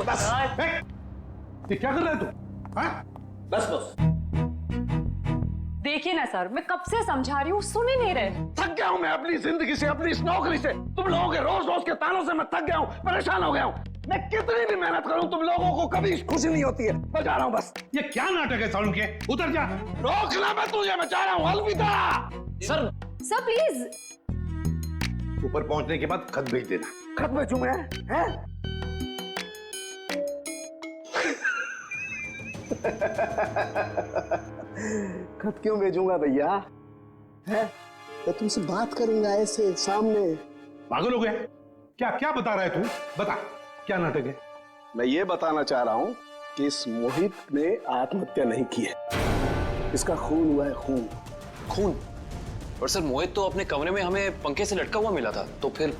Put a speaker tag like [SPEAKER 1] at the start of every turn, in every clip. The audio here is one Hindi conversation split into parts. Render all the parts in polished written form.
[SPEAKER 1] बस।
[SPEAKER 2] ये क्या कर रहा है तू? हाँ?
[SPEAKER 1] बस बस।
[SPEAKER 3] देखिए ना सर, मैं कब से समझा रही हूँ, सुन ही नहीं रहे।
[SPEAKER 2] थक गया हूँ मैं अपनी जिंदगी से, अपनी इस नौकरी से। तुम लोगों के रोज रोज के तानों से मैं थक गया हूँ, परेशान हो गया हूँ। मैं कितनी भी मेहनत करूँ तुम लोगों को कभी खुशी नहीं होती है। मैं जा रहा हूँ बस। ये क्या नाटक है सालू के? उतर जा। रोकना मैं तुझे, मैं जा रहा हूँ। अलविदा।
[SPEAKER 1] Sir
[SPEAKER 3] sir please.
[SPEAKER 2] ऊपर पहुंचने के बाद खत भेज देना। खत भेजूं मैं? हैं?
[SPEAKER 4] खत क्यों भेजूंगा भैया? है मैं तुमसे बात करूंगा ऐसे सामने।
[SPEAKER 2] पागल हो गया? क्या क्या बता रहा है तू? बता, क्या नाटक है?
[SPEAKER 4] मैं ये बताना चाह रहा हूं कि इस मोहित ने आत्महत्या नहीं की है। इसका खून हुआ है, खून।
[SPEAKER 1] खून? और सर मोहित तो अपने कमरे में हमें पंखे से लटका हुआ मिला था, तो फिर?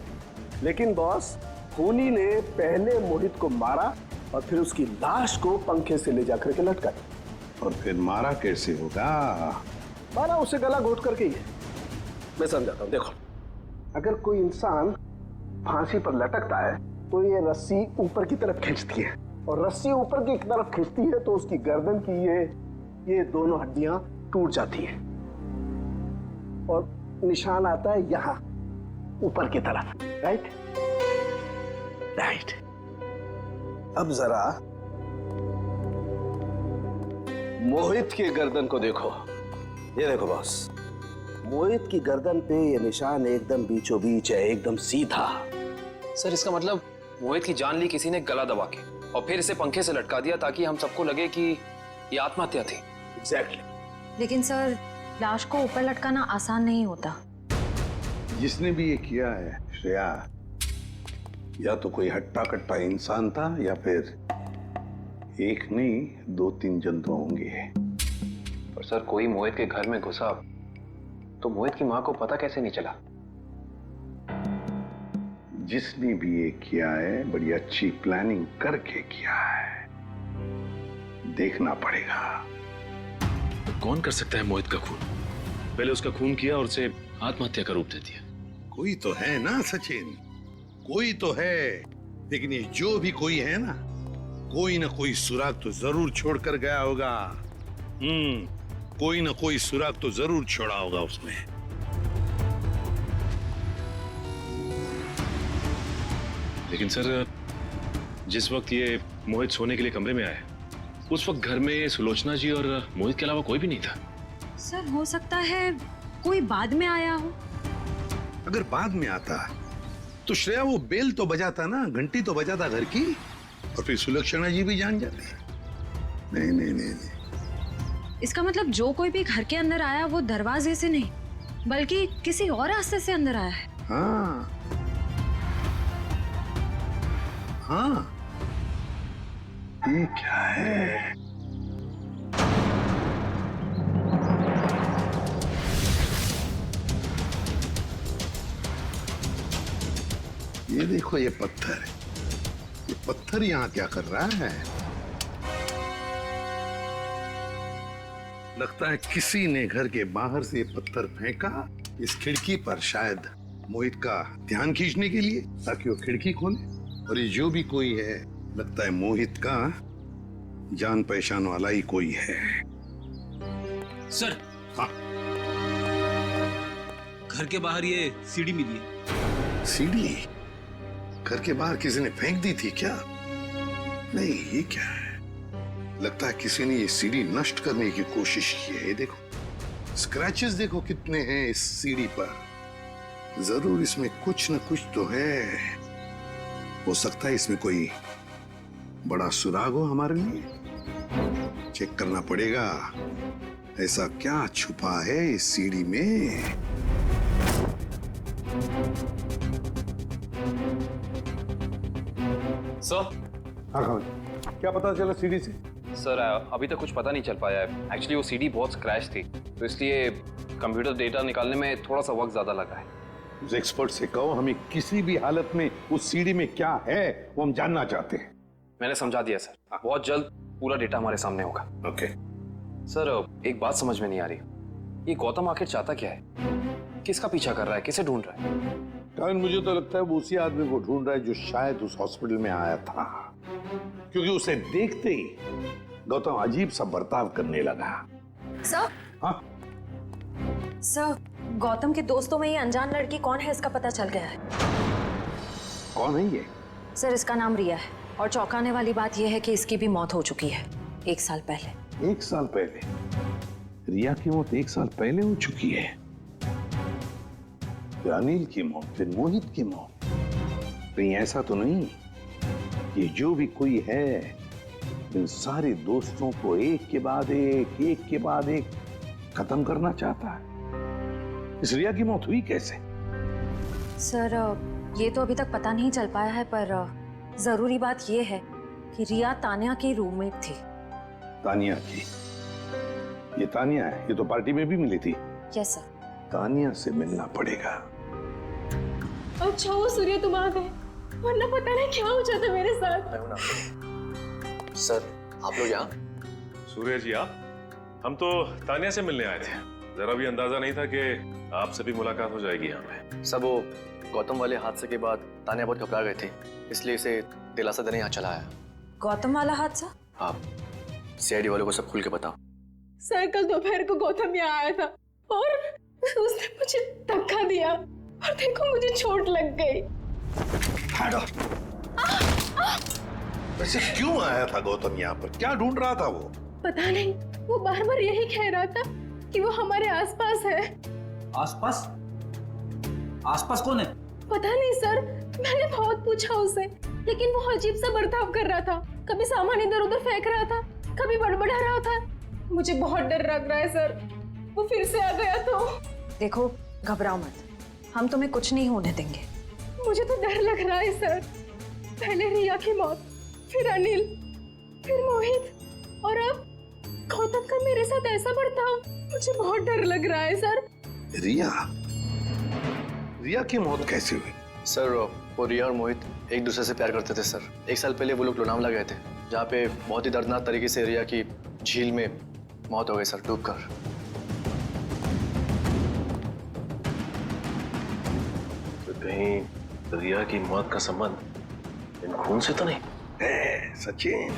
[SPEAKER 4] लेकिन बॉस, खूनी ने पहले मोहित को मारा और फिर उसकी लाश को पंखे से ले जाकर के लटका दिया।
[SPEAKER 2] और फिर मारा कैसे होगा?
[SPEAKER 4] मारा उसे गला घोट करके ही है। मैं समझाता हूँ, देखो। अगर कोई इंसान फांसी पर लटकता है तो ये रस्सी ऊपर की तरफ खींचती है, और रस्सी ऊपर की तरफ खींचती है तो उसकी गर्दन की ये दोनों हड्डियां टूट जाती हैं और निशान आता है यहां ऊपर की तरफ। Right right. अब जरा मोहित की गर्दन को देखो। ये देखो बॉस, मोहित की गर्दन पे ये निशान एकदम बीचों बीच है, एकदम सीधा।
[SPEAKER 1] सर इसका मतलब मोहित की जान ली किसी ने गला दबा के और फिर इसे पंखे से लटका दिया ताकि हम सबको लगे कि ये आत्महत्या थी।
[SPEAKER 4] एग्जैक्टली।
[SPEAKER 3] लेकिन सर, लाश को ऊपर लटकाना आसान नहीं होता।
[SPEAKER 2] जिसने भी ये किया है श्रेया, या तो कोई हट्टा कट्टा इंसान था या फिर एक नहीं 2-3 जंतु होंगे।
[SPEAKER 1] और सर कोई मोहित के घर में घुसा तो मोहित की मां को पता कैसे नहीं चला?
[SPEAKER 2] जिसने भी ये किया है बड़ी अच्छी प्लानिंग करके किया है, देखना पड़ेगा।
[SPEAKER 5] तो कौन कर सकता है मोहित का खून? पहले उसका खून किया और उसे आत्महत्या का रूप दे दिया।
[SPEAKER 2] कोई तो है ना सचिन, कोई तो है। लेकिन ये जो भी कोई है ना कोई सुराग तो जरूर छोड़ कर गया होगा। कोई ना कोई सुराग तो जरूर छोड़ा होगा उसने।
[SPEAKER 5] लेकिन सर, जिस वक्त ये मोहित सोने के लिए कमरे में आया, उस वक्त घर में सुलोचना जी और मोहित के अलावा कोई भी नहीं था।
[SPEAKER 3] सर हो सकता है कोई बाद में आया हो।
[SPEAKER 2] अगर बाद में आता तो श्रेया वो बेल तो बजाता ना, घंटी तो बजाता घर की, और फिर सुलक्षणा जी भी जान जाते। नहीं नहीं नहीं नहीं।
[SPEAKER 3] इसका मतलब जो कोई भी घर के अंदर आया वो दरवाजे से नहीं बल्कि किसी और रास्ते से अंदर आया है।
[SPEAKER 2] हाँ हाँ। ये क्या है? ये देखो, ये पत्थर। ये पत्थर यहाँ क्या कर रहा है? लगता है किसी ने घर के बाहर से ये पत्थर फेंका इस खिड़की पर, शायद मोहित का ध्यान खींचने के लिए, ताकि वो खिड़की खोले। और ये जो भी कोई है, लगता है मोहित का जान पहचान वाला ही कोई है।
[SPEAKER 6] सर।
[SPEAKER 2] हाँ।
[SPEAKER 6] घर के बाहर ये सीढ़ी मिली है।
[SPEAKER 2] सीढ़ी? घर के बाहर किसी ने फेंक दी थी क्या? नहीं, ये क्या है? लगता है किसी ने ये सीढ़ी नष्ट करने की कोशिश की है। ये देखो, स्क्रैचेस देखो कितने हैं इस सीढ़ी पर। जरूर इसमें कुछ न कुछ तो है। हो सकता है इसमें कोई बड़ा सुराग हो हमारे लिए। चेक करना पड़ेगा, ऐसा क्या छुपा है इस सीढ़ी में।
[SPEAKER 1] सर।
[SPEAKER 2] हाँ, क्या पता चला सीढ़ी से?
[SPEAKER 1] सर अभी तक कुछ पता नहीं चल पाया है। एक्चुअली वो सीडी बहुत स्क्रैच थी, तो इसलिए कंप्यूटर डेटा निकालने में थोड़ा सा वक्त ज्यादा लगा है।
[SPEAKER 2] उस एक्सपर्ट से कहो हमें किसी भी हालत में उस सीढ़ी में क्या है वो हम जानना चाहते हैं।
[SPEAKER 1] मैंने समझा दिया सर, बहुत जल्द पूरा डेटा हमारे सामने होगा।
[SPEAKER 2] ओके।
[SPEAKER 1] सर एक बात समझ में नहीं आ रही, ये गौतम आखिर चाहता क्या है? किसका पीछा कर रहा है? किसे ढूंढ रहा है?
[SPEAKER 2] कारण मुझे तो लगता है वो उसी आदमी को ढूंढ रहा है जो शायद उस हॉस्पिटल में आया था। क्योंकि उसे देखते ही गौतम अजीब सा बर्ताव करने लगा।
[SPEAKER 3] सर,
[SPEAKER 2] हाँ,
[SPEAKER 3] सर, गौतम के दोस्तों में ये अनजान लड़की कौन है इसका पता चल गया है।
[SPEAKER 2] कौन है ये?
[SPEAKER 3] सर, इसका नाम रिया है और चौंकाने वाली बात यह है कि इसकी भी मौत हो चुकी है 1 साल पहले।
[SPEAKER 2] 1 साल पहले? रिया की मौत 1 साल पहले हो चुकी है। फिर अनिल की मौत, फिर मोहित की मौत। कहीं ऐसा तो नहीं कि जो भी कोई है इन सारे दोस्तों को एक के बाद एक खत्म करना चाहता है? इस रिया की मौत हुई कैसे?
[SPEAKER 3] सर, ये तो अभी तक पता नहीं चल पाया है, पर जरूरी बात यह है कि रिया तान्या की रूममेट थी।
[SPEAKER 2] तानिया की? ये तानिया है, ये तो पार्टी में भी मिली थी।
[SPEAKER 3] Yes sir.
[SPEAKER 2] तानिया से मिलना पड़ेगा।
[SPEAKER 7] अच्छा वो सूर्य तुम आ गए, वरना पता नहीं क्या हो जाता मेरे साथ।
[SPEAKER 1] सर, आप लोग यहाँ?
[SPEAKER 5] सूर्य जी आप? हम तो तानिया से मिलने आए थे। जरा भी अंदाजा नहीं था कि आपसे भी मुलाकात हो जाएगी यहाँ पे।
[SPEAKER 8] सब वो गौतम वाले हादसे के बाद तानिया बहुत घबरा गए थे, इसलिए इसे दिलासा देने यहाँ चला आया।
[SPEAKER 3] गौतम वाला हादसा?
[SPEAKER 8] आप सीआईडी वालों को सब खुल के बताओ।
[SPEAKER 7] सर, कल दोपहर को गौतम यहाँ आया था और उसने मुझे धक्का दिया और देखो मुझे चोट लग गई।
[SPEAKER 2] वैसे क्यों आया था गौतम यहाँ पर? क्या ढूंढ रहा था वो?
[SPEAKER 7] पता नहीं, वो बार बार यही कह रहा था कि वो हमारे आसपास है।
[SPEAKER 6] आसपास? आसपास कौन है?
[SPEAKER 7] पता नहीं सर, मैंने बहुत पूछा उसे, लेकिन वो अजीब सा बर्ताव कर रहा था। कभी सामान इधर उधर फेंक रहा था, कभी बड़बड़ा रहा था। मुझे बहुत डर लग रहा है सर, वो फिर से आ गया तो।
[SPEAKER 3] देखो, घबराओ मत, हम तुम्हें कुछ नहीं होने देंगे।
[SPEAKER 7] मुझे तो डर लग रहा है सर। पहले रिया की मौत, फिर अनिल, फिर मोहित और अब गौतम का मेरे साथ ऐसा बर्ताव। मुझे बहुत डर लग रहा है सर।
[SPEAKER 2] रिया की मौत कैसे हुई?
[SPEAKER 8] सर, वो रिया और मोहित एक दूसरे से प्यार करते थे सर। 1 साल पहले वो लोग लोनावला गए थे, जहाँ पे बहुत ही दर्दनाक तरीके से रिया की झील में मौत हो गई सर, डूबकर।
[SPEAKER 5] तो कहीं रिया की मौत का संबंध इन खून से तो नहीं?
[SPEAKER 2] है सचिन,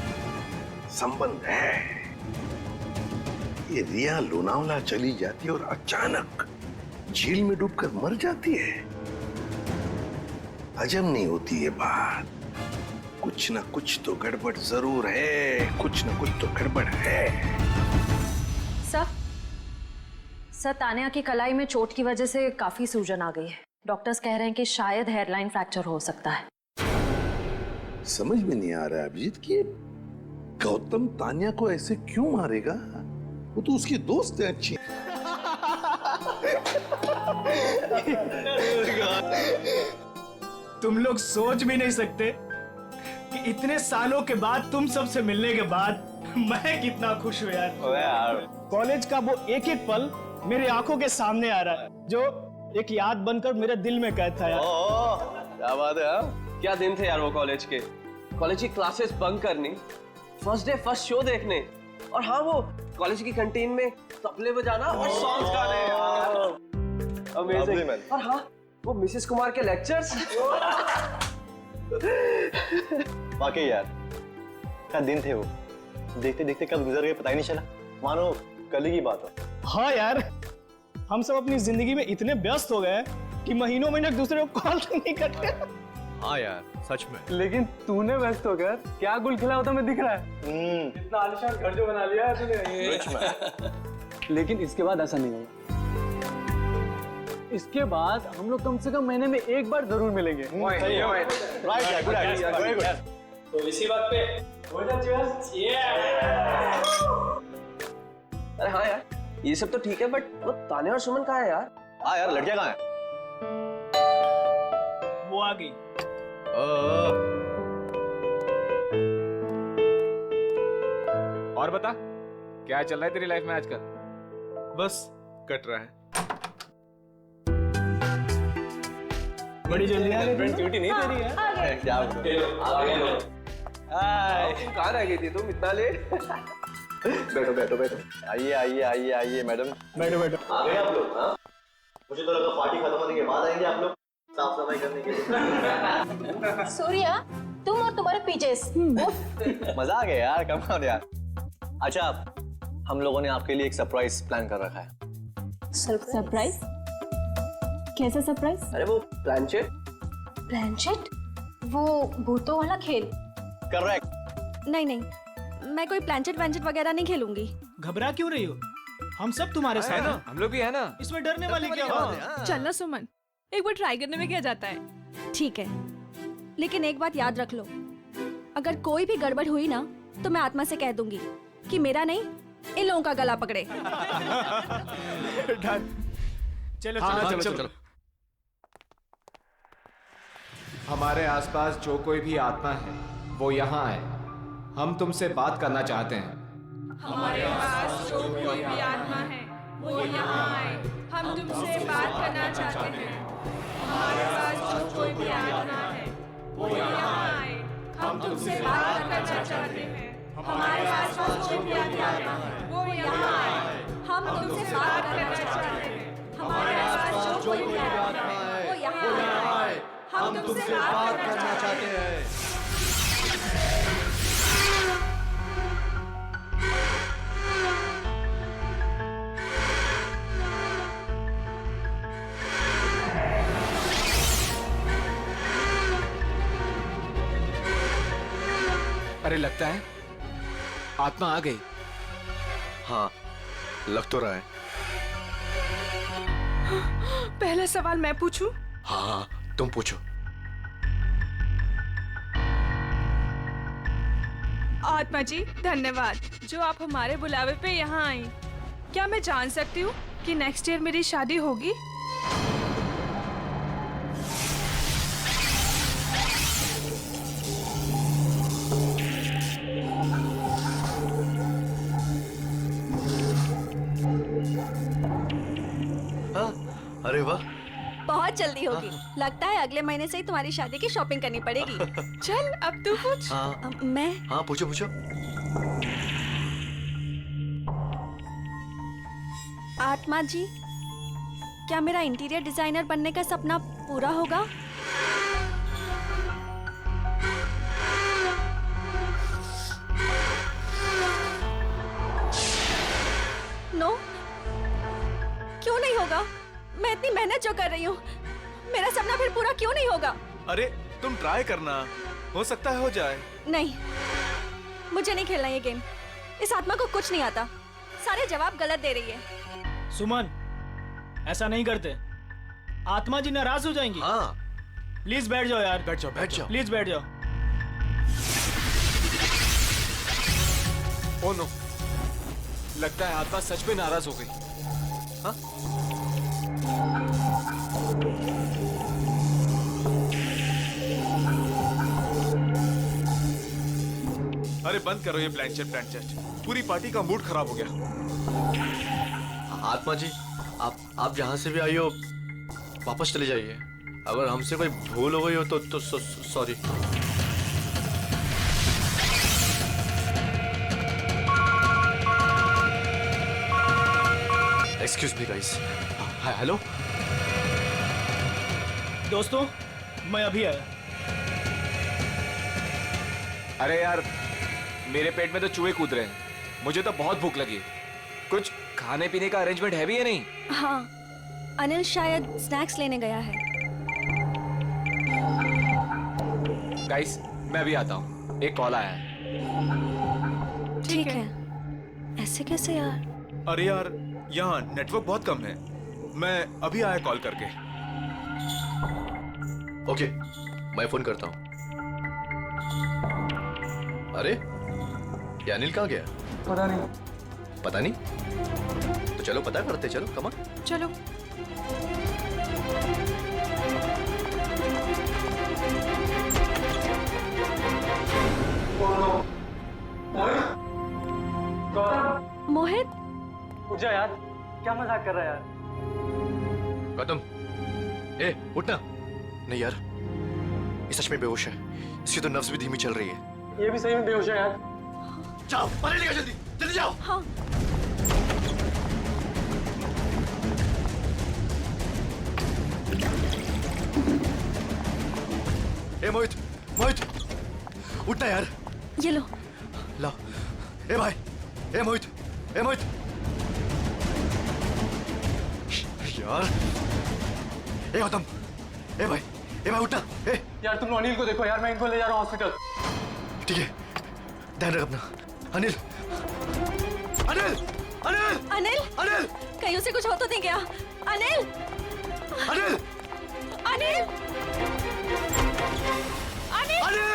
[SPEAKER 2] संबंध है। ये रिया लोनावला चली जाती है और अचानक झील में डूबकर मर जाती है। हजम नहीं होती ये बात। कुछ ना कुछ तो गड़बड़ जरूर है, कुछ ना कुछ तो गड़बड़ है।
[SPEAKER 3] सर, तान्या की कलाई में चोट की वजह से काफी सूजन आ गई है। डॉक्टर्स कह रहे हैं कि शायद हेयरलाइन फ्रैक्चर हो सकता है।
[SPEAKER 2] समझ में नहीं आ रहा है अभिजीत कि गौतम तान्या को ऐसे क्यों मारेगा? वो तो उसकी दोस्त है अच्छी।
[SPEAKER 9] तुम लोग सोच भी नहीं सकते कि इतने सालों के बाद तुम सबसे मिलने के बाद मैं कितना खुश हूँ यार। कॉलेज का वो एक एक पल मेरी आंखों के सामने आ रहा है, जो एक याद बनकर मेरे दिल में कैद था यार।
[SPEAKER 10] क्या बात है, हाँ? क्या दिन थे यार वो कॉलेज के। कॉलेज की क्लासेस बंक करनी, फर्स्ट डे फर्स्ट शो देखने, और हाँ वो कॉलेज की कैंटीन में तबले बजाना और सॉन्ग्स गाने यार। अमेजिंग। और हाँ वो मिसेस कुमार के लेक्चर्स।
[SPEAKER 8] वाकई यार, क्या दिन थे वो। देखते देखते कब गुजर गए पता ही नहीं चला, मानो कल ही की बात हो।
[SPEAKER 9] हाँ यार, हम सब अपनी जिंदगी में इतने व्यस्त हो गए कि महीनों महीने एक दूसरे को कॉल नहीं करते।
[SPEAKER 8] हाँ यार, सच में।
[SPEAKER 10] लेकिन तूने व्यस्त होकर क्या गुल खिला होता मैं दिख रहा है। इतना आलीशान घर जो बना लिया है तूने। लेकिन इसके बाद ऐसा नहीं होगा। इसके बाद हम लोग कम से कम महीने में एक बार जरूर मिलेंगे। तो इसी बात पे अरे हाँ यार, ये सब तो ठीक है, बट वो तान्या और सुमन कहाँ है यार?
[SPEAKER 8] हाँ यार, लड़कियां कहाँ हैं?
[SPEAKER 9] वो आ गई।
[SPEAKER 11] और बता, क्या चल रहा है तेरी लाइफ में आजकल?
[SPEAKER 9] बस कट रहा है। बड़ी जल्दी आ गई।
[SPEAKER 10] ड्यूटी नहीं दे रही है
[SPEAKER 8] क्या
[SPEAKER 10] कहाँ रह गई थी तुम इतना लेट? बैठो बैठो बैठो।
[SPEAKER 8] आइए आइए आइए आइए मैडम।
[SPEAKER 9] बैठो बैठो।
[SPEAKER 8] आ गए आप लोग? हाँ, मुझे तो लगा पार्टी खत्म होने के बाद आएंगे आप लोग साफ सफाई करने के लिए।
[SPEAKER 7] सूर्या, तुम और तुम्हारे पीछे।
[SPEAKER 8] मजा आ गया यार, कमाल यार। अच्छा, हम लोगों ने आपके लिए एक सरप्राइज प्लान कर रखा है।
[SPEAKER 7] सरप्राइज? कैसा सरप्राइज?
[SPEAKER 10] अरे वो प्लानचेट।
[SPEAKER 7] प्लानचेट? वो भूतों वाला खेल?
[SPEAKER 8] करेक्ट।
[SPEAKER 3] नहीं नहीं, मैं कोई प्लानचेट वैंचेट वगैरह नहीं खेलूंगी।
[SPEAKER 9] घबरा क्यों रही हो? हम सब तुम्हारे साथ
[SPEAKER 11] है
[SPEAKER 9] हैं।
[SPEAKER 11] ना, हम लोग भी है ना।
[SPEAKER 9] इसमें डरने वाली क्या बात है?
[SPEAKER 7] चलना सुमन, एक बार ट्राई करने में क्या जाता है।
[SPEAKER 3] ठीक है, लेकिन एक बात याद रख लो, अगर कोई भी गड़बड़ हुई ना तो मैं आत्मा से कह दूंगी कि मेरा नहीं, इन लोगों का गला पकड़े।
[SPEAKER 9] चलो
[SPEAKER 11] हाँ,
[SPEAKER 9] चलो
[SPEAKER 11] चलो। हमारे आसपास जो कोई भी आत्मा है वो यहाँ आए, हम तुमसे बात करना चाहते हैं।
[SPEAKER 7] हमारे पास जो कोई भी आत्मा है वो यहाँ आए, हम तुमसे बात करना चाहते हैं। हमारे पास जो कोई भी आत्मा है वो यहाँ आए, हम तुमसे बात करना चाहते हैं। हमारे पास जो कोई भी आत्मा है वो यहाँ आए, हम तुमसे बात करना चाहते हैं। हमारे पास जो कोई भी आत्मा है वो यहाँ आए, हम तुमसे बात करना चाहते हैं।
[SPEAKER 11] अरे लगता है आत्मा आ गई।
[SPEAKER 8] हाँ, लग तो रहा है।
[SPEAKER 7] पहला सवाल मैं पूछूं?
[SPEAKER 8] हाँ, तुम पूछो।
[SPEAKER 7] आत्मा जी धन्यवाद जो आप हमारे बुलावे पे यहाँ आई। क्या मैं जान सकती हूँ कि नेक्स्ट ईयर मेरी शादी होगी?
[SPEAKER 8] हाँ, अरे वाह।
[SPEAKER 3] बहुत जल्दी होगी। लगता है अगले महीने से ही तुम्हारी शादी की शॉपिंग करनी पड़ेगी।
[SPEAKER 7] चल अब तू पूछ।
[SPEAKER 8] हाँ
[SPEAKER 3] मैं
[SPEAKER 8] हाँ, पूछो पूछो।
[SPEAKER 3] आत्मा जी, क्या मेरा इंटीरियर डिजाइनर बनने का सपना पूरा होगा? नो, क्यों नहीं होगा? मैं इतनी मेहनत जो कर रही हूँ, मेरा सपना फिर पूरा क्यों नहीं होगा?
[SPEAKER 11] अरे तुम ट्राई करना, हो सकता है हो जाए।
[SPEAKER 3] नहीं, मुझे नहीं खेलना ये गेम। इस आत्मा को कुछ नहीं आता, सारे जवाब गलत दे रही है।
[SPEAKER 9] सुमन, ऐसा नहीं करते, आत्मा जी नाराज हो जाएंगी।
[SPEAKER 8] हाँ,
[SPEAKER 9] प्लीज बैठ जाओ यार।
[SPEAKER 11] बैठ जाओ, बैठ जाओ।
[SPEAKER 9] प्लीज बैठ जाओ।
[SPEAKER 11] ओ नो, लगता है आत्मा सच में नाराज हो गई। हाँ? अरे बंद करो ये प्लानचेट। पूरी पार्टी का मूड खराब हो गया।
[SPEAKER 8] आत्मा जी, आप जहाँ से भी आई हो वापस चले जाइए। अगर हमसे कोई भूल हो गई हो तो sorry. Excuse me guys. Hello
[SPEAKER 9] दोस्तों, मैं अभी आया।
[SPEAKER 11] अरे यार, मेरे पेट में तो चूहे कूद रहे हैं। मुझे तो बहुत भूख लगी। कुछ खाने पीने का अरेंजमेंट है भी या नहीं?
[SPEAKER 3] हाँ, अनिल शायद स्नैक्स लेने गया है।
[SPEAKER 11] गाइस, मैं अभी आता हूँ, एक कॉल आया है।
[SPEAKER 3] ठीक है। ऐसे कैसे यार?
[SPEAKER 11] अरे यार, यहाँ नेटवर्क बहुत कम है। मैं अभी आया कॉल करके।
[SPEAKER 8] ओके, मैं फोन करता हूँ। अरे, ये अनिल कहाँ गया? पता नहीं? तो चलो पता करते, चलो कम ऑन।
[SPEAKER 7] चलो।
[SPEAKER 3] मोहित,
[SPEAKER 10] पूजा यार, क्या मजाक कर रहा है यार?
[SPEAKER 8] गौतम, ए उठना। नहीं यार, ये सच में बेहोश है। इसकी तो नब्ज भी धीमी चल रही है।
[SPEAKER 10] ये भी सही में बेहोश है यार।
[SPEAKER 8] जाओ, पानी लेकर जल्दी, जल्दी जाओ।
[SPEAKER 3] हाँ।
[SPEAKER 8] ए मोहित, मोहित, उठना यार।
[SPEAKER 3] ये लो।
[SPEAKER 8] ला। ए भाई, ए मोहित, ए मोहित। यार, ए गौतम, ए भाई उठना। ए
[SPEAKER 10] यार तुम अनिल को देखो यार, मैं इनको ले जा रहा हूँ हॉस्पिटल।
[SPEAKER 8] ठीक है, ध्यान रख अपना। अनिल, अनिल, अनिल,
[SPEAKER 3] अनिल,
[SPEAKER 8] अनिल,
[SPEAKER 3] कहीं उसे कुछ हो तो नहीं गया? अनिल,
[SPEAKER 8] अनिल,
[SPEAKER 3] अनिल, अनिल,
[SPEAKER 8] अनिल।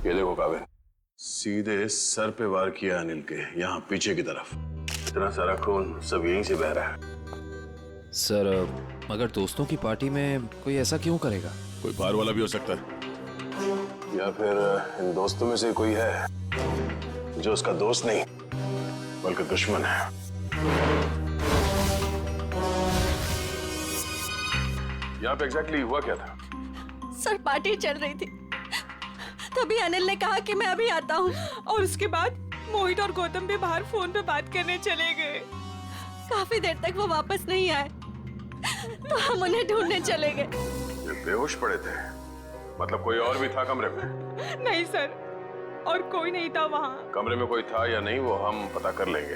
[SPEAKER 2] ये देखो काबिल, सीधे सर पे वार किया अनिल के, यहाँ पीछे की तरफ। इतना सारा खून सब यहीं से बह रहा है।
[SPEAKER 1] सर मगर दोस्तों की पार्टी में कोई ऐसा क्यों करेगा?
[SPEAKER 2] कोई बाहर वाला भी हो सकता है, या फिर इन दोस्तों में से कोई है जो उसका दोस्त नहीं बल्कि दुश्मन है। यहाँ पे एग्जैक्टली हुआ क्या था?
[SPEAKER 3] सर पार्टी चल रही थी, तभी अनिल ने कहा कि मैं अभी आता हूँ, और उसके बाद मोहित और गौतम भी बाहर फोन पे बात करने चले गए। काफी देर तक वो वापस नहीं आए, तो हम उन्हें ढूंढने चले गए।
[SPEAKER 2] ये बेहोश पड़े थे, मतलब कोई और भी था कमरे में?
[SPEAKER 7] नहीं सर, और कोई नहीं था वहाँ।
[SPEAKER 2] कमरे में कोई था या नहीं वो हम पता कर लेंगे।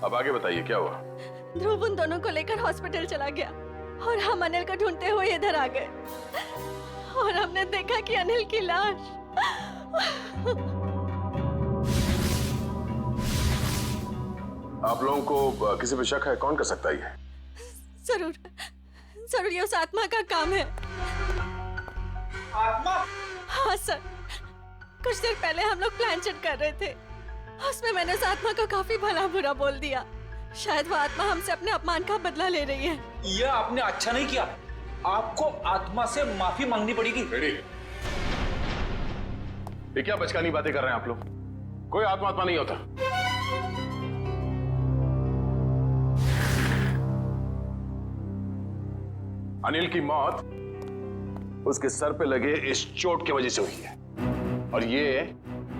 [SPEAKER 2] अब आगे बताइए क्या हुआ?
[SPEAKER 3] ध्रुव उन दोनों को लेकर हॉस्पिटल चला गया, और हम अनिल को ढूंढते हुए इधर आ गए, और हमने देखा कि अनिल की लाश।
[SPEAKER 2] आप लोगों को किसी पे शक है? कौन कर सकता है ये?
[SPEAKER 3] जरूर ये उस आत्मा का काम है।
[SPEAKER 6] आत्मा?
[SPEAKER 3] हाँ सर, कुछ देर पहले हम लोग प्लान चेट कर रहे थे, उसमें मैंने उस आत्मा को काफी भला बुरा बोल दिया। शायद वो आत्मा हमसे अपने अपमान का बदला ले रही है।
[SPEAKER 6] ये आपने अच्छा नहीं किया, आपको आत्मा से माफी मांगनी पड़ेगी।
[SPEAKER 2] ये क्या बचकानी बातें कर रहे हैं आप लोग? कोई आत्मा नहीं होता। अनिल की मौत उसके सर पे लगे इस चोट की वजह से हुई है, और ये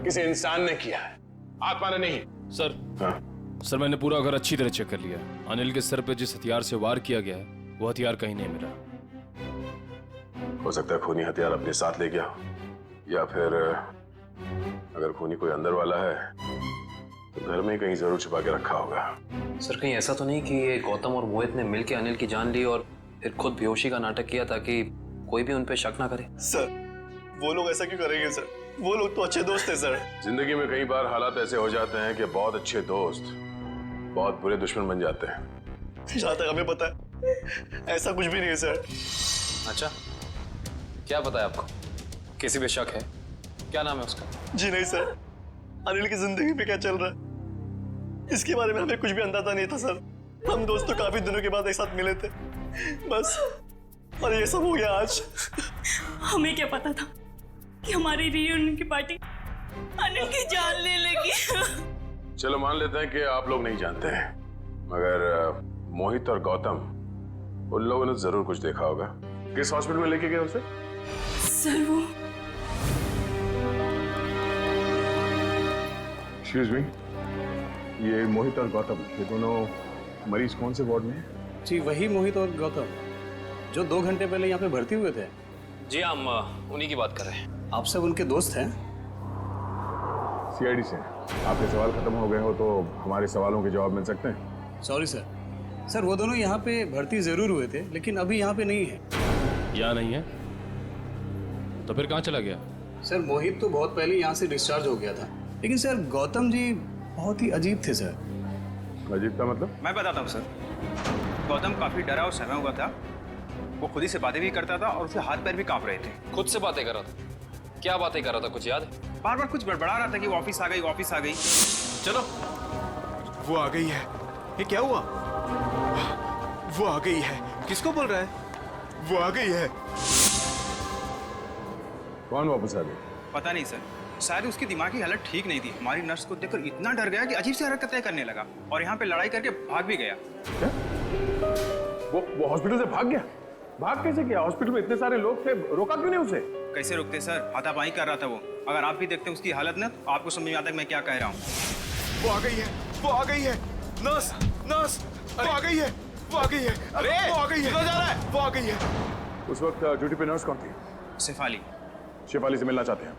[SPEAKER 2] किसी इंसान ने किया है, आत्मा ने नहीं।
[SPEAKER 12] सर,
[SPEAKER 2] हाँ?
[SPEAKER 12] सर मैंने पूरा घर अच्छी तरह चेक कर लिया। अनिल के सर पे जिस हथियार से वार किया गया है वो हथियार कहीं नहीं मिला।
[SPEAKER 2] हो सकता है खूनी हथियार अपने साथ ले गया, या फिर अगर खूनी कोई अंदर वाला है तो घर में कहीं जरूर छुपा के रखा होगा।
[SPEAKER 1] सर कहीं ऐसा तो नहीं कि ये गौतम और मोहित ने मिलकर अनिल की जान ली और फिर खुद बेहोशी का नाटक किया ताकि कोई भी उन पे शक ना करे?
[SPEAKER 8] सर, वो लोग ऐसा क्यों करेंगे सर? वो लोग तो अच्छे दोस्त हैं सर।
[SPEAKER 2] जिंदगी में कई बार हालात ऐसे हो जाते हैं कि बहुत अच्छे दोस्त बहुत बुरे दुश्मन बन जाते हैं।
[SPEAKER 8] जहाँ तक हमें पता है ऐसा कुछ भी नहीं है सर।
[SPEAKER 1] अच्छा, क्या पता है आपको? किसी पे शक है? क्या नाम है उसका?
[SPEAKER 8] जी नहीं सर, अनिल की जिंदगी में क्या चल रहा है इसके बारे में हमें कुछ भी अंदाजा नहीं था सर। हम दोस्तों काफी दिनों के बाद एक साथ मिले थे बस, और ये सब हो गया आज।
[SPEAKER 7] हमें क्या पता था कि हमारी रियूनियन की पार्टी अनिल की जान ले लेगी।
[SPEAKER 2] चलो मान लेते हैं कि आप लोग नहीं जानते हैं, मगर मोहित और गौतम, उन लोगों ने जरूर कुछ देखा होगा। किस हॉस्पिटल में लेके गए उसे?
[SPEAKER 7] सर वो
[SPEAKER 2] एक्सक्यूज मी, ये मोहित और गौतम, ये दोनों मरीज कौन से वार्ड में हैं?
[SPEAKER 4] जी वही मोहित और गौतम जो 2 घंटे पहले यहाँ पे भर्ती हुए थे।
[SPEAKER 1] जी हम उन्हीं की बात कर रहे हैं।
[SPEAKER 4] आप सब उनके दोस्त हैं?
[SPEAKER 2] सीआईडी से। आपके सवाल खत्म हो गए हो तो हमारे सवालों के जवाब मिल सकते हैं?
[SPEAKER 4] Sorry sir. सर वो दोनों यहाँ पे भर्ती जरूर हुए थे, लेकिन अभी यहाँ पे नहीं है।
[SPEAKER 12] यहाँ नहीं है तो फिर कहाँ चला गया?
[SPEAKER 4] सर मोहित तो बहुत पहले यहाँ से डिस्चार्ज हो गया था, लेकिन सर गौतम जी बहुत ही अजीब थे सर।
[SPEAKER 2] अजीब का मतलब?
[SPEAKER 13] मैं बताता हूँ सर। गौतम काफी डरा और सहमा हुआ था। वो खुद ही से बातें भी करता था और उसके हाथ पैर भी कांप रहे थे।
[SPEAKER 1] खुद से बातें कर रहा था? क्या बातें कर रहा था, कुछ याद है?
[SPEAKER 13] बार बार कुछ बड़बड़ा रहा था कि वो ऑफिस आ गई, ऑफिस आ गई।
[SPEAKER 11] चलो, वो आ गई है। ये क्या हुआ? वो आ गई है। किसको बोल रहा है? वो आ गई है।
[SPEAKER 2] कौन वापस आ गई?
[SPEAKER 13] पता नहीं सर, शायद उसकी दिमागी हालत ठीक नहीं थी। हमारी नर्स को देखकर इतना डर गया कि अजीब सी हरकतें करने लगा और यहाँ पे लड़ाई करके भाग भी गया।
[SPEAKER 2] क्या? वो हॉस्पिटल से भाग गया? भाग कैसे गया? हॉस्पिटल में इतने सारे लोग थे, रोका क्यों नहीं उसे?
[SPEAKER 13] कैसे रोकते सर, हाथापाई कर रहा था वो। अगर आप भी देखते उसकी हालत ना, तो आपको समझ में आता है मैं क्या कह रहा हूँ।
[SPEAKER 11] वो आ गई है, वो आ गई है। नर्स, नर्स, वो आ गई है, वो आ गई है।
[SPEAKER 12] अरे
[SPEAKER 11] वो आ गई है,
[SPEAKER 12] किधर जा रहा है?
[SPEAKER 11] वो आ गई है। उस वक्त ड्यूटी पे नर्स कौन थी?
[SPEAKER 13] शेफाली।
[SPEAKER 11] शेफाली से मिलना चाहते हैं।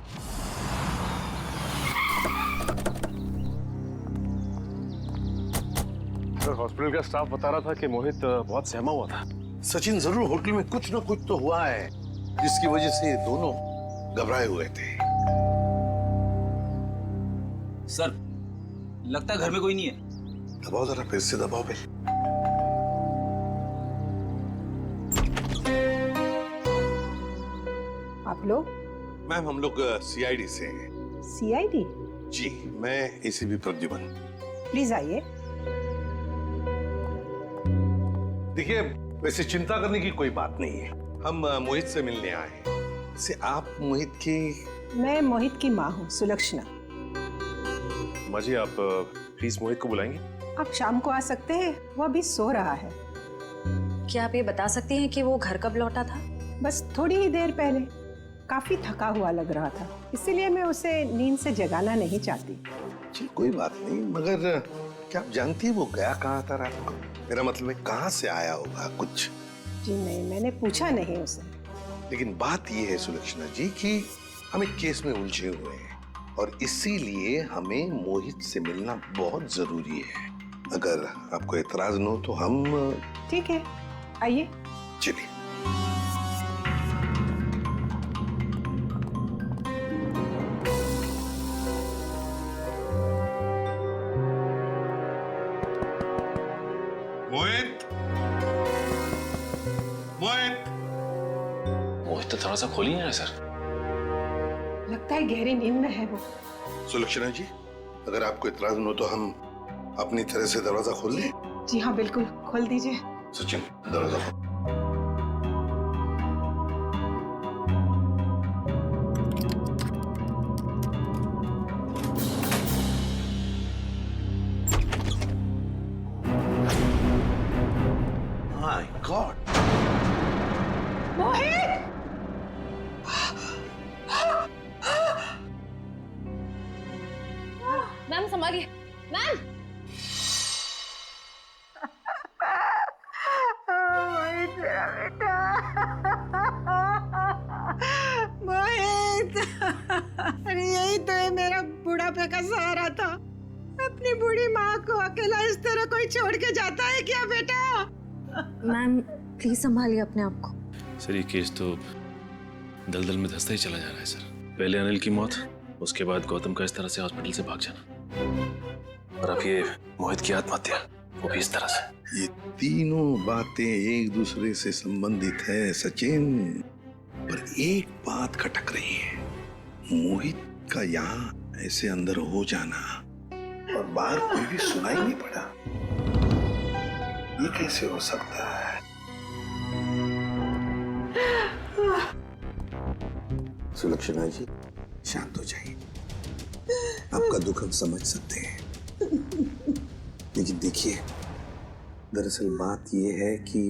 [SPEAKER 11] सर, हॉस्पिटल का स्टाफ बता रहा था कि मोहित बहुत सहमा हुआ था।
[SPEAKER 2] सचिन, जरूर होटल में कुछ ना कुछ तो हुआ है जिसकी वजह से दोनों घबराए हुए थे।
[SPEAKER 6] सर, लगता है घर में कोई नहीं है।
[SPEAKER 2] दबाओ जरा, फिर से दबाओ पे।
[SPEAKER 14] आप लोग?
[SPEAKER 2] मैम, हम लोग सीआईडी से हैं।
[SPEAKER 14] सीआईडी?
[SPEAKER 2] जी, मैं एसीपी प्रद्युमन।
[SPEAKER 14] प्लीज आइए।
[SPEAKER 2] देखिए, वैसे चिंता करने की कोई बात नहीं है। हम मोहित से मिलने आए हैं। से आप मोहित की?
[SPEAKER 14] मैं मोहित की माँ हूँ, सुलक्षणा।
[SPEAKER 5] माँ जी, आप प्लीज मोहित को बुलाएंगे?
[SPEAKER 14] आप शाम को आ सकते हैं, वो अभी सो रहा है।
[SPEAKER 3] क्या आप ये बता सकती हैं कि वो घर कब लौटा था?
[SPEAKER 14] बस थोड़ी ही देर पहले। काफी थका हुआ लग रहा था, इसीलिए मैं उसे नींद से जगाना नहीं चाहती।
[SPEAKER 2] जी, कोई बात नहीं, मगर क्या आप जानती है वो गया कहाँ था रात को? मेरा मतलब है कहाँ से आया होगा कुछ?
[SPEAKER 14] जी नहीं, मैंने पूछा नहीं उसे।
[SPEAKER 2] लेकिन बात ये है सुलक्षणा जी कि हम एक केस में उलझे हुए हैं और इसीलिए हमें मोहित से मिलना बहुत जरूरी है। अगर आपको एतराज न हो तो हम...
[SPEAKER 14] ठीक है, आइए।
[SPEAKER 2] चलिए। मोहित, मोहित,
[SPEAKER 5] मोहित तो दरवाजा खोल ही नहीं रहा सर।
[SPEAKER 14] लगता है गहरी नींद में है वो।
[SPEAKER 2] सुलक्षणा जी, अगर आपको एतराज न हो तो हम अपनी तरह से दरवाजा खोल लें?
[SPEAKER 14] जी हाँ, बिल्कुल, खोल दीजिए।
[SPEAKER 2] सचिन, दरवाजा खोल। My God,
[SPEAKER 14] Mohit!
[SPEAKER 7] मैम संभालिए, मैम।
[SPEAKER 14] मोहित मेरा बेटा, मोहित! अरे यही तो है मेरा बुढ़ापे का सहारा था। अपनी बूढ़ी माँ को अकेला इस तरह कोई छोड़ के जाता है क्या बेटा?
[SPEAKER 3] मैम प्लीज संभालिए अपने आप को।
[SPEAKER 5] सर, ये केस तो दलदल में धंसता ही चला जा रहा है सर। पहले अनिल की मौत, उसके बाद गौतम का इस तरह से हॉस्पिटल से भाग जाना, और अब ये मोहित की आत्महत्या, वो भी इस तरह से।
[SPEAKER 2] ये तीनों बातें एक दूसरे से संबंधित है सचिन, पर एक बात खटक रही है। मोहित का यहाँ ऐसे अंदर हो जाना और बाहर कोई भी सुनाई नहीं पड़ा, ये कैसे हो सकता है? सुलक्षणा जी, शांत हो जाइए। आपका दुख हम समझ सकते हैं, लेकिन देखिए, दरअसल बात यह है कि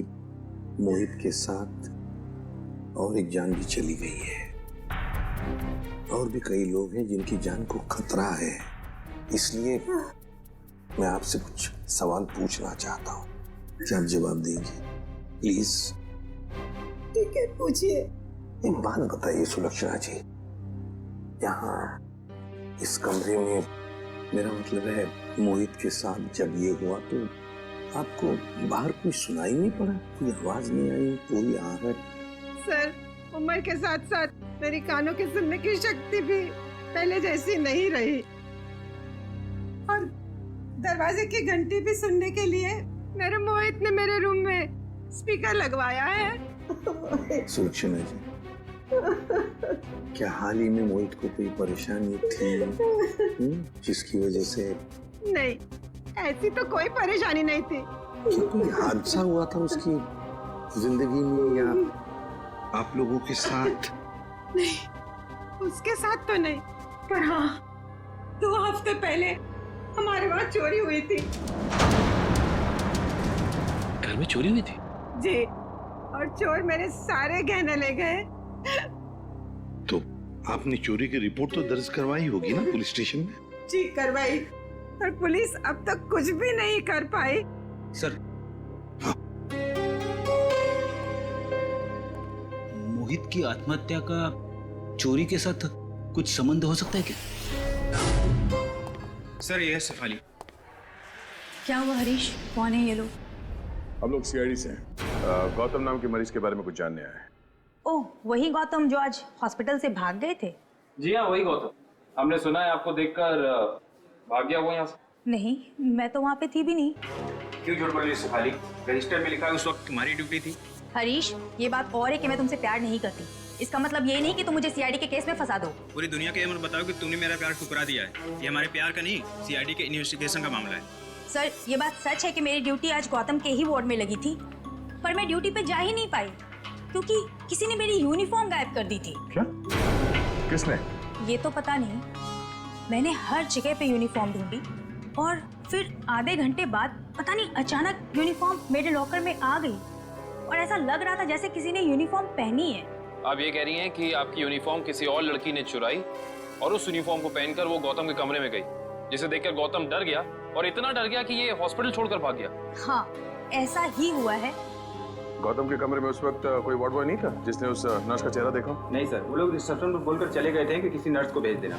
[SPEAKER 2] मोहित के साथ और एक जान भी चली गई है, और भी कई लोग हैं जिनकी जान को खतरा है। इसलिए मैं आपसे कुछ सवाल पूछना चाहता हूँ, क्या आप जवाब देंगे प्लीज?
[SPEAKER 14] ठीक है, पूछिए।
[SPEAKER 2] एक बात बताइए सुलक्षणा जी, यहाँ इस कमरे में, मेरा मतलब है मोहित के साथ जब ये हुआ तो आपको बाहर कोई सुनाई नहीं पड़ा? कोई आवाज नहीं आई, कोई आहट?
[SPEAKER 14] सर, उम्र के साथ साथ मेरी कानों की सुनने की शक्ति भी पहले जैसी नहीं रही, और दरवाजे की घंटी भी सुनने के लिए मेरे मोहित ने मेरे रूम में स्पीकर लगवाया है।
[SPEAKER 2] सुलक्षणा जी, क्या हाल ही में मोहित को कोई परेशानी थी जिसकी वजह से?
[SPEAKER 14] नहीं, ऐसी तो कोई परेशानी नहीं थी।
[SPEAKER 2] क्या कोई हादसा हुआ था उसकी जिंदगी में या आप लोगों के साथ?
[SPEAKER 14] नहीं, उसके साथ तो नहीं, पर हाँ, 2 हफ्ते पहले हमारे वहाँ चोरी हुई थी।
[SPEAKER 5] घर में चोरी हुई थी?
[SPEAKER 14] जी, और चोर मेरे सारे गहने ले गए।
[SPEAKER 2] तो आपने चोरी की रिपोर्ट तो दर्ज करवाई होगी ना पुलिस स्टेशन में?
[SPEAKER 14] जी करवाई, पर पुलिस अब तक कुछ भी नहीं कर पाई।
[SPEAKER 13] सर,
[SPEAKER 6] मोहित की आत्महत्या का चोरी के साथ कुछ संबंध हो सकता है क्या?
[SPEAKER 13] सर ये है शेफाली।
[SPEAKER 3] क्या हुआ हरीश? कौन है ये लोग?
[SPEAKER 11] हम लोग सीआईडी से हैं। गौतम नाम के मरीज के बारे में कुछ जानने आए हैं।
[SPEAKER 7] ओह, वही गौतम जो आज हॉस्पिटल से भाग गए थे?
[SPEAKER 12] जी हाँ, वही गौतम। हमने सुना है आपको देखकर भाग गया वो यहाँ से।
[SPEAKER 7] नहीं, मैं तो वहाँ पे थी भी नहीं।
[SPEAKER 13] क्यों झूठ बोल रही है शेफाली? रजिस्टर में लिखा है उस वक्त तुम्हारी ड्यूटी थी।
[SPEAKER 7] हरीश, ये बात और है कि मैं तुमसे प्यार नहीं करती। इसका मतलब ये नहीं कि तुम मुझे सीआईडी के केस में फंसा दो।
[SPEAKER 13] पूरी दुनिया के ये मत बताओ कि तुमने मेरा प्यार ठुकरा दिया है। ये हमारे प्यार का नहीं, सीआईडी के इन्वेस्टिगेशन का मामला है।
[SPEAKER 7] सर, ये बात सच है कि मेरी ड्यूटी आज गौतम के ही वार्ड में लगी थी, पर मैं ड्यूटी पे जा ही नहीं पाई क्योंकि किसी ने मेरी यूनिफॉर्म गायब कर दी थी।
[SPEAKER 11] क्या? किसने?
[SPEAKER 7] ये तो पता नहीं। मैंने हर जगह पे यूनिफॉर्म ढूंढी और फिर आधे घंटे बाद पता नहीं अचानक यूनिफॉर्म मेरे लॉकर में आ गई और ऐसा लग रहा था जैसे किसी ने यूनिफॉर्म पहनी है।
[SPEAKER 12] आप ये कह रही हैं कि आपकी यूनिफॉर्म किसी और लड़की ने चुराई और उस यूनिफॉर्म को पहनकर वो गौतम के कमरे में गई, जिसे देखकर गौतम डर गया और इतना डर गया कि ये हॉस्पिटल छोड़कर भाग गया।
[SPEAKER 7] हाँ, ऐसा ही हुआ है।
[SPEAKER 11] गौतम के कमरे में उस वक्त कोई वार्ड बॉय नहीं था जिसने उस नर्स का चेहरा देखा?
[SPEAKER 13] नहीं सर, वो लोग रिसेप्शन पर बोलकर चले गए थे कि किसी नर्स को भेज देना।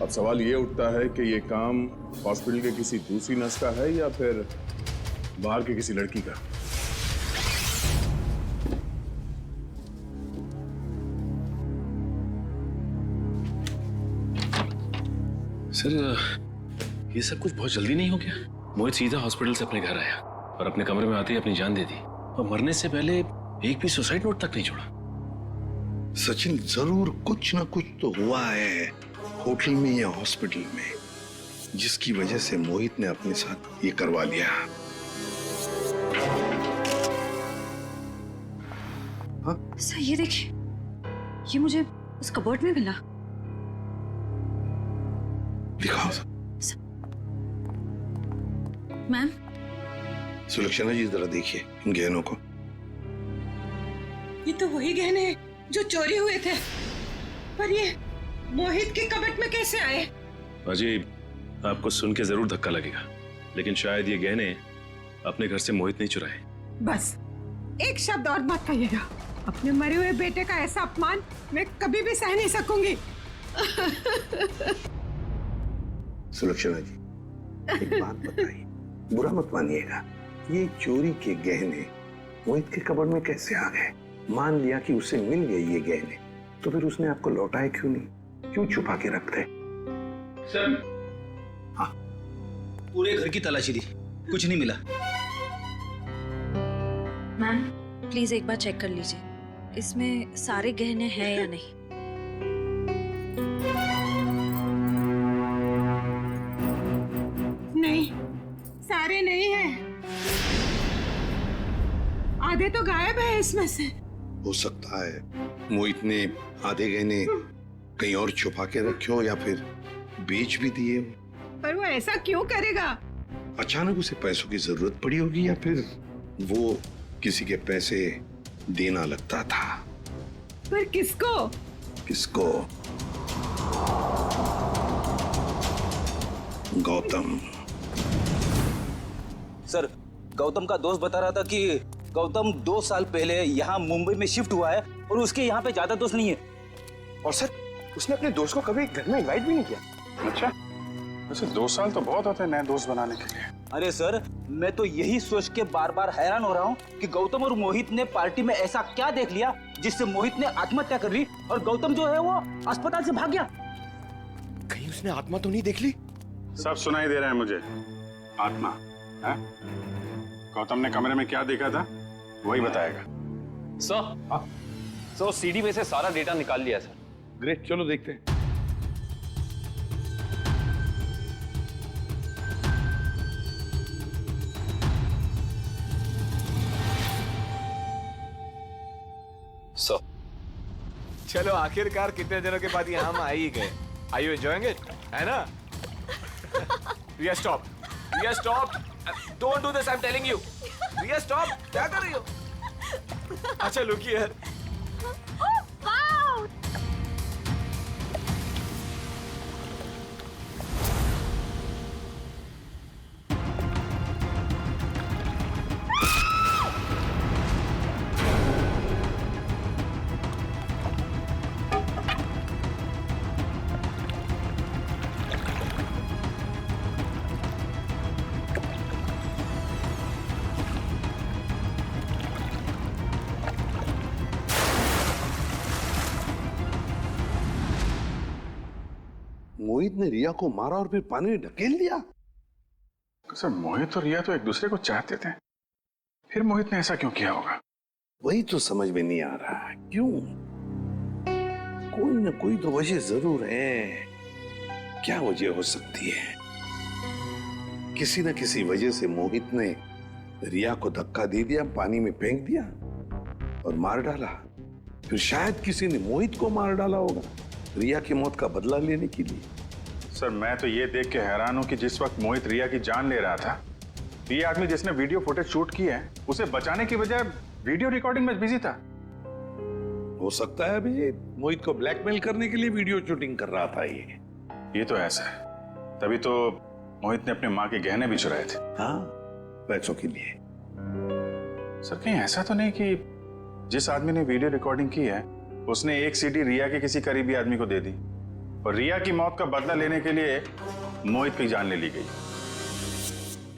[SPEAKER 11] अब सवाल ये उठता है कि ये काम हॉस्पिटल के किसी दूसरी नर्स का है या फिर बाहर के किसी लड़की का?
[SPEAKER 5] सर, ये सब कुछ बहुत जल्दी नहीं हो गया? मोहित सीधा हॉस्पिटल से अपने घर आया और अपने कमरे में आते ही अपनी जान दे दी और मरने से पहले एक भी सुसाइड नोट तक नहीं छोड़ा।
[SPEAKER 2] सचिन, जरूर कुछ ना कुछ तो हुआ है होटल में या हॉस्पिटल में, जिसकी वजह से मोहित ने अपने साथ ये करवा लिया।
[SPEAKER 3] सर ये देखिए, ये मुझे उस कबर्ड में मिला।
[SPEAKER 2] दिखाओ।
[SPEAKER 3] मैम।
[SPEAKER 2] सुलक्षणा जी, जरा देखिए इन गहनों को।
[SPEAKER 14] ये तो वही गहने हैं जो चोरी हुए थे, पर ये मोहित के कबर्ड में कैसे आए?
[SPEAKER 5] अजी, आपको सुन के जरूर धक्का लगेगा, लेकिन शायद ये गहने अपने घर से मोहित नहीं चुराए।
[SPEAKER 14] बस एक शब्द और मत कहिएगा। अपने मरे हुए बेटे का ऐसा अपमान मैं कभी भी सह नहीं सकूंगी।
[SPEAKER 2] सुलक्षणा जी, एक बात बताइए, बुरा मत मानिएगा, ये चोरी के गहने मोहित के कबर्ड में कैसे आ गए? मान लिया कि उसे मिल गए ये गहने, तो फिर उसने आपको लौटाए क्यों नहीं? क्यों छुपा के रखते?
[SPEAKER 6] सर,
[SPEAKER 2] हाँ,
[SPEAKER 6] पूरे घर की तलाशी दी, कुछ नहीं मिला।
[SPEAKER 3] मैम, प्लीज एक बार चेक कर लीजिए, इसमें सारे गहने हैं या नहीं।
[SPEAKER 14] नहीं, सारे नहीं हैं। आधे तो गायब है इसमें से।
[SPEAKER 2] हो सकता है मोहित ने आधे गहने कहीं और छुपा के रखे हो या फिर बेच भी दिए हो।
[SPEAKER 14] पर वो ऐसा क्यों करेगा?
[SPEAKER 2] अचानक उसे पैसों की जरूरत पड़ी होगी या फिर वो किसी के पैसे देना लगता था।
[SPEAKER 14] पर किसको?
[SPEAKER 2] किसको? गौतम।
[SPEAKER 6] सर, गौतम का दोस्त बता रहा था कि गौतम 2 साल पहले यहाँ मुंबई में शिफ्ट हुआ है और उसके यहाँ पे ज्यादा दोस्त नहीं है।
[SPEAKER 11] और सर, उसने अपने दोस्त को कभी घर में इनवाइट भी नहीं किया। अच्छा, वैसे 2 साल तो बहुत होते हैं नए दोस्त बनाने के लिए।
[SPEAKER 6] अरे सर, मैं तो यही सोच के बार बार हैरान हो रहा हूँ कि गौतम और मोहित ने पार्टी में ऐसा क्या देख लिया जिससे मोहित ने आत्महत्या कर ली और गौतम जो है वो अस्पताल से भाग गया।
[SPEAKER 11] कहीं उसने आत्मा तो नहीं देख ली? सब सुनाई दे रहा है मुझे। आत्मा है? गौतम ने कमरे में क्या देखा था वही बताएगा।
[SPEAKER 12] सर, सीडी में से सारा डेटा निकाल लिया सर।
[SPEAKER 11] ग्रेट, चलो देखते हैं।
[SPEAKER 15] चलो, आखिरकार कितने दिनों के बाद यहाँ हम आ ही गए। Are you enjoying it? है ना? Riya, stop. Riya, stop. Don't do this, I'm telling you. Riya, stop. क्या कर रही हो? अच्छा, look here.
[SPEAKER 2] मोहित ने रिया को मारा और फिर पानी में ढकेल दिया।
[SPEAKER 11] सर मोहित और रिया तो एक दूसरे को चाहते थे, फिर मोहित ने ऐसा क्यों किया होगा?
[SPEAKER 2] वही तो समझ में नहीं आ रहा है, क्यों? कोई ना कोई तो वजह जरूर है। क्या वजह हो सकती है? किसी न किसी वजह से मोहित ने रिया को धक्का दे दिया, पानी में फेंक दिया और मार डाला। फिर शायद किसी ने मोहित को मार डाला होगा रिया की मौत का बदला लेने के लिए।
[SPEAKER 11] सर मैं तो ये देख के हैरान हूं कि जिस वक्त मोहित रिया की जान ले रहा था, ये आदमी जिसने वीडियो फुटेज शूट की है, उसे बचाने की बजाय वीडियो रिकॉर्डिंग में बिजी था।
[SPEAKER 2] हो सकता है अभी मोहित को ब्लैकमेल करने के लिए वीडियो शूटिंग कर रहा था
[SPEAKER 11] ये तो ऐसा है। तभी तो मोहित ने अपने माँ के गहने भी चुराए थे।
[SPEAKER 2] हाँ, पैसों के लिए।
[SPEAKER 11] सर कहीं ऐसा तो नहीं कि जिस आदमी ने वीडियो रिकॉर्डिंग की है उसने एक सीडी रिया के किसी करीबी आदमी को दे दी और रिया की मौत का बदला लेने के लिए मोहित की जान ले ली गई?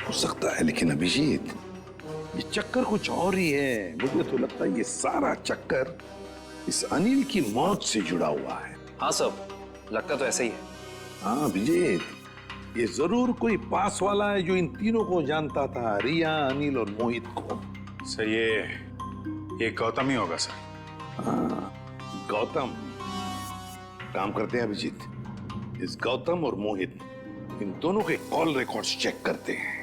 [SPEAKER 2] हो सकता है, लेकिन अभिजीत ये चक्कर कुछ और ही है। मुझे तो लगता है ये सारा चक्कर इस अनिल की मौत से जुड़ा हुआ है।
[SPEAKER 1] हाँ सर, लगता तो ऐसा ही है।
[SPEAKER 2] हाँ अभिजीत, ये जरूर कोई पास वाला है जो इन तीनों को जानता था, रिया, अनिल और मोहित को।
[SPEAKER 11] सर ये गौतम ही होगा सर।
[SPEAKER 2] हाँ गौतम। काम करते हैं अभिजीत, इस गौतम और मोहित इन दोनों के कॉल रिकॉर्ड्स चेक करते हैं।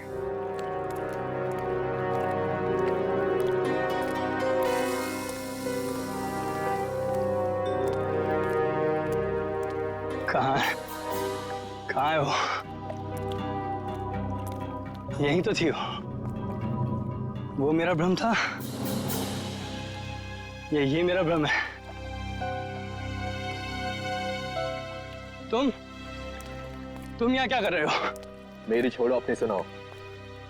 [SPEAKER 9] कहाँ है वो? यही तो थी वो मेरा भ्रम था। ये मेरा भ्रम है। तुम यहाँ क्या कर रहे हो?
[SPEAKER 10] मेरी छोड़ो, अपनी सुनाओ।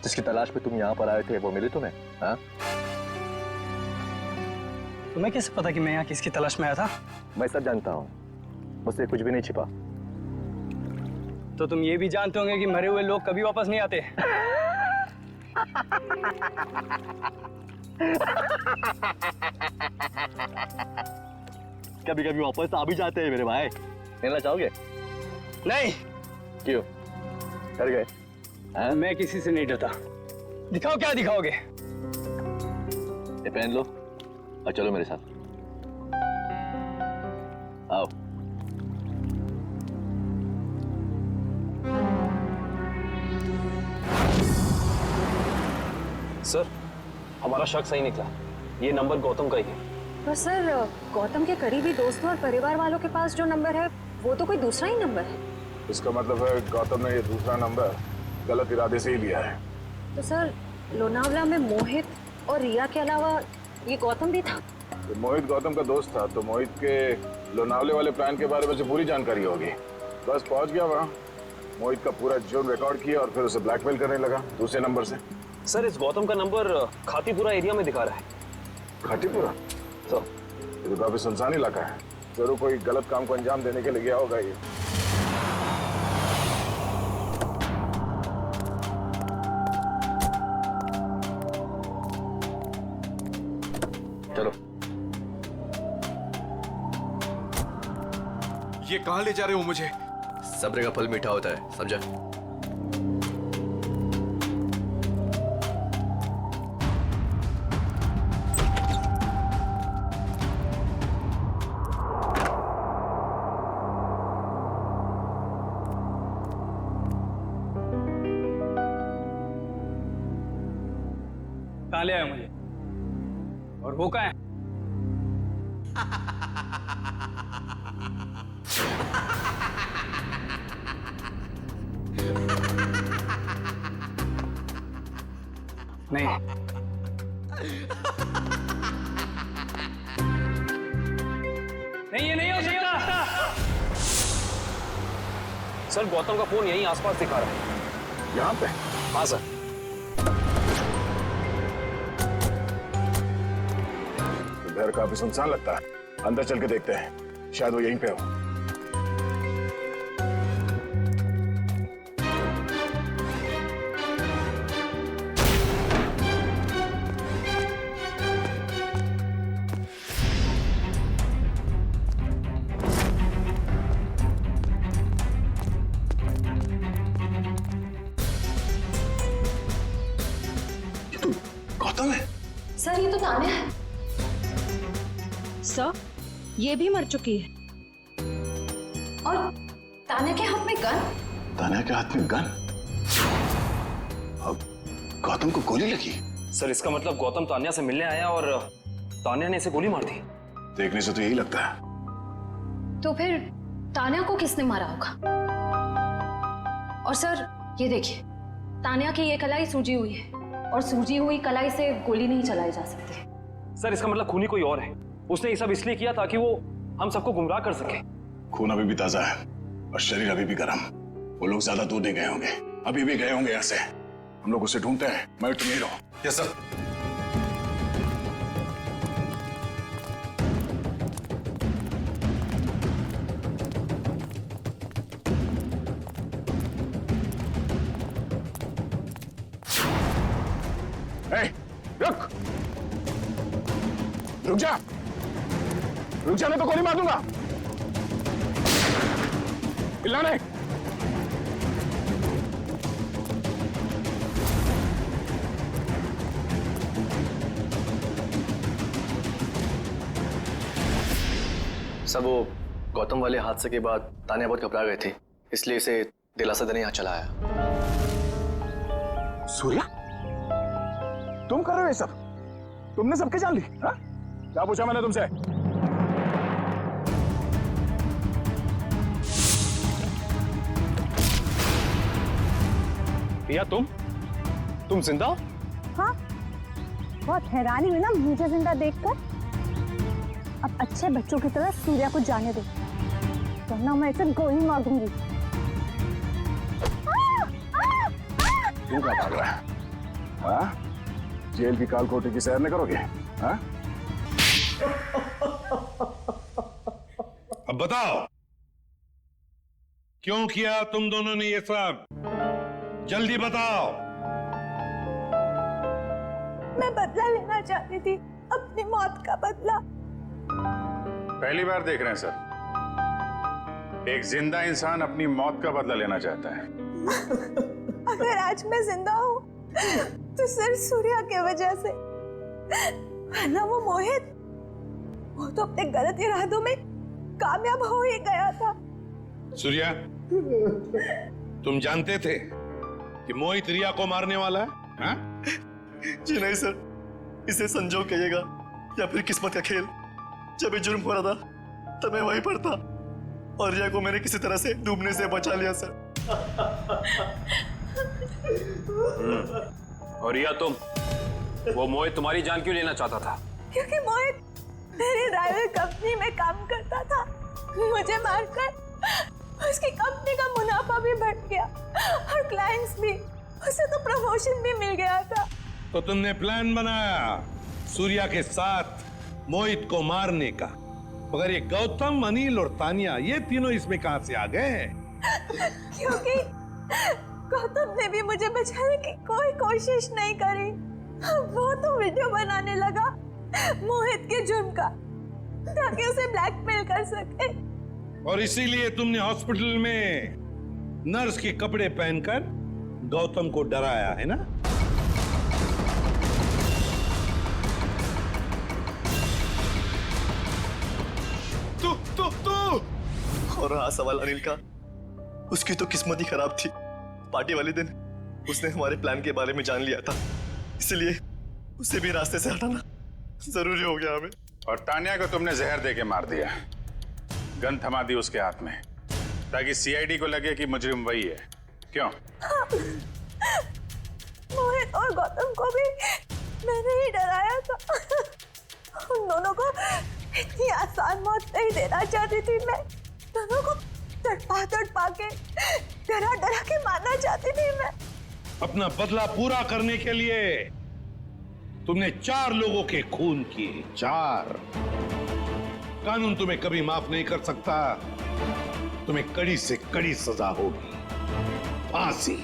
[SPEAKER 10] जिसकी तलाश में तुम यहाँ पर आए थे वो मिली तुम्हें? हाँ?
[SPEAKER 9] तुम्हें कैसे पता कि मैं यहाँ किसकी तलाश में आया था?
[SPEAKER 10] मैं सब जानता हूँ, मुझसे कुछ भी नहीं छिपा।
[SPEAKER 9] तो तुम ये भी जानते होंगे कि मरे हुए लोग कभी वापस नहीं आते।
[SPEAKER 10] कभी कभी वापस आ भी जाते हैं मेरे भाई। मिलना चाहोगे?
[SPEAKER 9] नहीं।
[SPEAKER 10] क्यों? डर गए?
[SPEAKER 9] मैं किसी से नहीं डरता। दिखाओ क्या दिखाओगे?
[SPEAKER 10] ये पहन लो और चलो मेरे साथ। आओ।
[SPEAKER 1] सर हमारा शक सही निकला, ये नंबर गौतम का ही है।
[SPEAKER 7] पर सर गौतम के करीबी दोस्तों और परिवार वालों के पास जो नंबर है वो तो कोई दूसरा ही नंबर है।
[SPEAKER 11] इसका मतलब है गौतम ने ये दूसरा नंबर गलत इरादे से ही लिया है।
[SPEAKER 7] तो सर लोनावला में मोहित और रिया के अलावा ये गौतम भी था।
[SPEAKER 11] तो मोहित गौतम का दोस्त था, तो मोहित के लोनावले वाले प्लान के बारे में से पूरी जानकारी होगी। बस पहुंच गया वहाँ, मोहित का पूरा जुर्म रिकॉर्ड किया और फिर उसे ब्लैकमेल करने लगा दूसरे नंबर से।
[SPEAKER 1] सर इस गौतम का नंबर खातीपुरा एरिया में दिखा रहा है।
[SPEAKER 11] खातीपुरा? तो ये काफी सुनसान इलाका है, जरूर कोई गलत काम को अंजाम देने के लिए गया होगा ये।
[SPEAKER 10] चलो।
[SPEAKER 15] ये कहां ले जा रहे हो मुझे?
[SPEAKER 10] सब्र का फल मीठा होता है, समझा?
[SPEAKER 9] कहाँ ले आए मुझे? और वो कहाँ है? नहीं, नहीं ये नहीं हो सकता।
[SPEAKER 1] सर गौतम का फोन यहीं आसपास दिखा रहा है।
[SPEAKER 11] यहाँ पे?
[SPEAKER 1] हाँ सर।
[SPEAKER 11] घर काफी सुनसान लगता है, अंदर चल के देखते हैं, शायद वो यहीं पे हो।
[SPEAKER 7] तान्या है।
[SPEAKER 3] सर, ये भी मर चुकी है।
[SPEAKER 7] और तान्या के हाथ में गन।
[SPEAKER 2] तान्या के हाथ में गन? अब गौतम को गोली लगी?
[SPEAKER 1] सर इसका मतलब गौतम तान्या से मिलने आया और तान्या ने इसे गोली मार दी।
[SPEAKER 2] देखने से तो यही लगता है।
[SPEAKER 7] तो फिर तान्या को किसने मारा होगा? और सर ये देखिए, तान्या की ये कलाई सूजी हुई है और सूजी हुई कलाई से गोली नहीं चलाई जा सकती।
[SPEAKER 1] सर इसका मतलब खूनी कोई और है। उसने ये सब इसलिए किया ताकि वो हम सबको गुमराह कर सके।
[SPEAKER 2] खून अभी भी ताजा है और शरीर अभी भी गर्म। वो लोग ज्यादा दूर नहीं गए होंगे, अभी भी गए होंगे यहाँ से। हम लोग उसे ढूंढते हैं। मैं तुम यहीं रहो।
[SPEAKER 11] Yes sir.
[SPEAKER 2] रुक रुक जा, रुक जा, मैं तो गोली मार दूंगा। चिल्लाने।
[SPEAKER 8] सब वो गौतम वाले हादसे के बाद तान्या बहुत घबरा गए थे, इसलिए इसे दिलासा देने यहाँ चला आया।
[SPEAKER 2] सूर्या, तुम कर रहे हो ये सब? तुमने सबके जान ली? हाँ? क्या पूछा मैंने तुमसे?
[SPEAKER 1] या तुम जिंदा हो?
[SPEAKER 16] हाँ, बहुत हैरानी हुई ना मुझे जिंदा देखकर। अब अच्छे बच्चों की तरह सूर्या को जाने दो, वरना मैं इसे गोली मार दूंगी।
[SPEAKER 2] क्यों क्या भाग रहा है? हाँ? जेल की कालकोठी की सैर नहीं करोगे? हाँ?
[SPEAKER 17] अब बताओ, क्यों किया तुम दोनों ने ये सब? जल्दी बताओ।
[SPEAKER 16] मैं बदला लेना चाहती थी, अपनी मौत का बदला।
[SPEAKER 11] पहली बार देख रहे हैं सर, एक जिंदा इंसान अपनी मौत का बदला लेना चाहता है।
[SPEAKER 16] अगर आज मैं जिंदा हूँ तो सिर्फ सूर्या की वजह से, वरना वो मोहित, वो तो अपने गलत इरादों में कामयाब हो ही गया था।
[SPEAKER 17] सूर्या, तुम जानते थे कि मोहित रिया को मारने वाला है? हाँ?
[SPEAKER 8] जी नहीं सर, इसे संजोग कहिएगा या फिर किस्मत का खेल। जब ये जुर्म हो रहा था तब मैं वहीं पर था और रिया को मैंने किसी तरह से डूबने से बचा लिया सर।
[SPEAKER 1] और रिया तुम, वो मोहित तुम्हारी जान क्यों लेना चाहता था?
[SPEAKER 16] क्योंकि मोहित मेरी ड्राइवर कंपनी में काम करता था। मुझे मारकर उसकी कंपनी का मुनाफा भी बढ़ गया और क्लाइंट्स भी, उसे तो प्रमोशन भी मिल गया था।
[SPEAKER 17] तो तुमने प्लान बनाया सूर्या के साथ मोहित को मारने का, मगर ये गौतम, अनिल और तान्या, ये तीनों इसमें कहां से आ गए?
[SPEAKER 16] क्योंकि गौतम ने भी मुझे बचाने की कोई कोशिश नहीं करी। वो तो वीडियो बनाने लगा मोहित के जुर्म का, ताकि उसे ब्लैकमेल कर सके।
[SPEAKER 17] और इसीलिए तुमने हॉस्पिटल में नर्स के कपड़े पहनकर गौतम को डराया है ना?
[SPEAKER 8] तू और रहा सवाल अनिल का, उसकी तो किस्मत ही खराब थी। पार्टी वाले दिन उसने हमारे प्लान के बारे में जान लिया था, इसलिए उसे भी रास्ते से हटाना जरूरी हो गया हमें।
[SPEAKER 11] और तान्या को तुमने जहर देके मार दिया, गन थमा दी उसके हाथ में, ताकि सीआईडी को लगे कि मुजरिम वही है। क्यों?
[SPEAKER 16] मोहित और गौतम को भी मैंने ही डराया था। उन दोनों को इतनी आसान मौत नहीं देना चाहती थी मैं। दोनों को तड़पा के, डरा के मारना चाहती थी मैं।
[SPEAKER 17] अपना बदला पूरा करने के लिए तुमने 4 लोगों के खून किए। 4। कानून तुम्हें कभी माफ नहीं कर सकता। तुम्हें कड़ी से कड़ी सजा होगी, फांसी।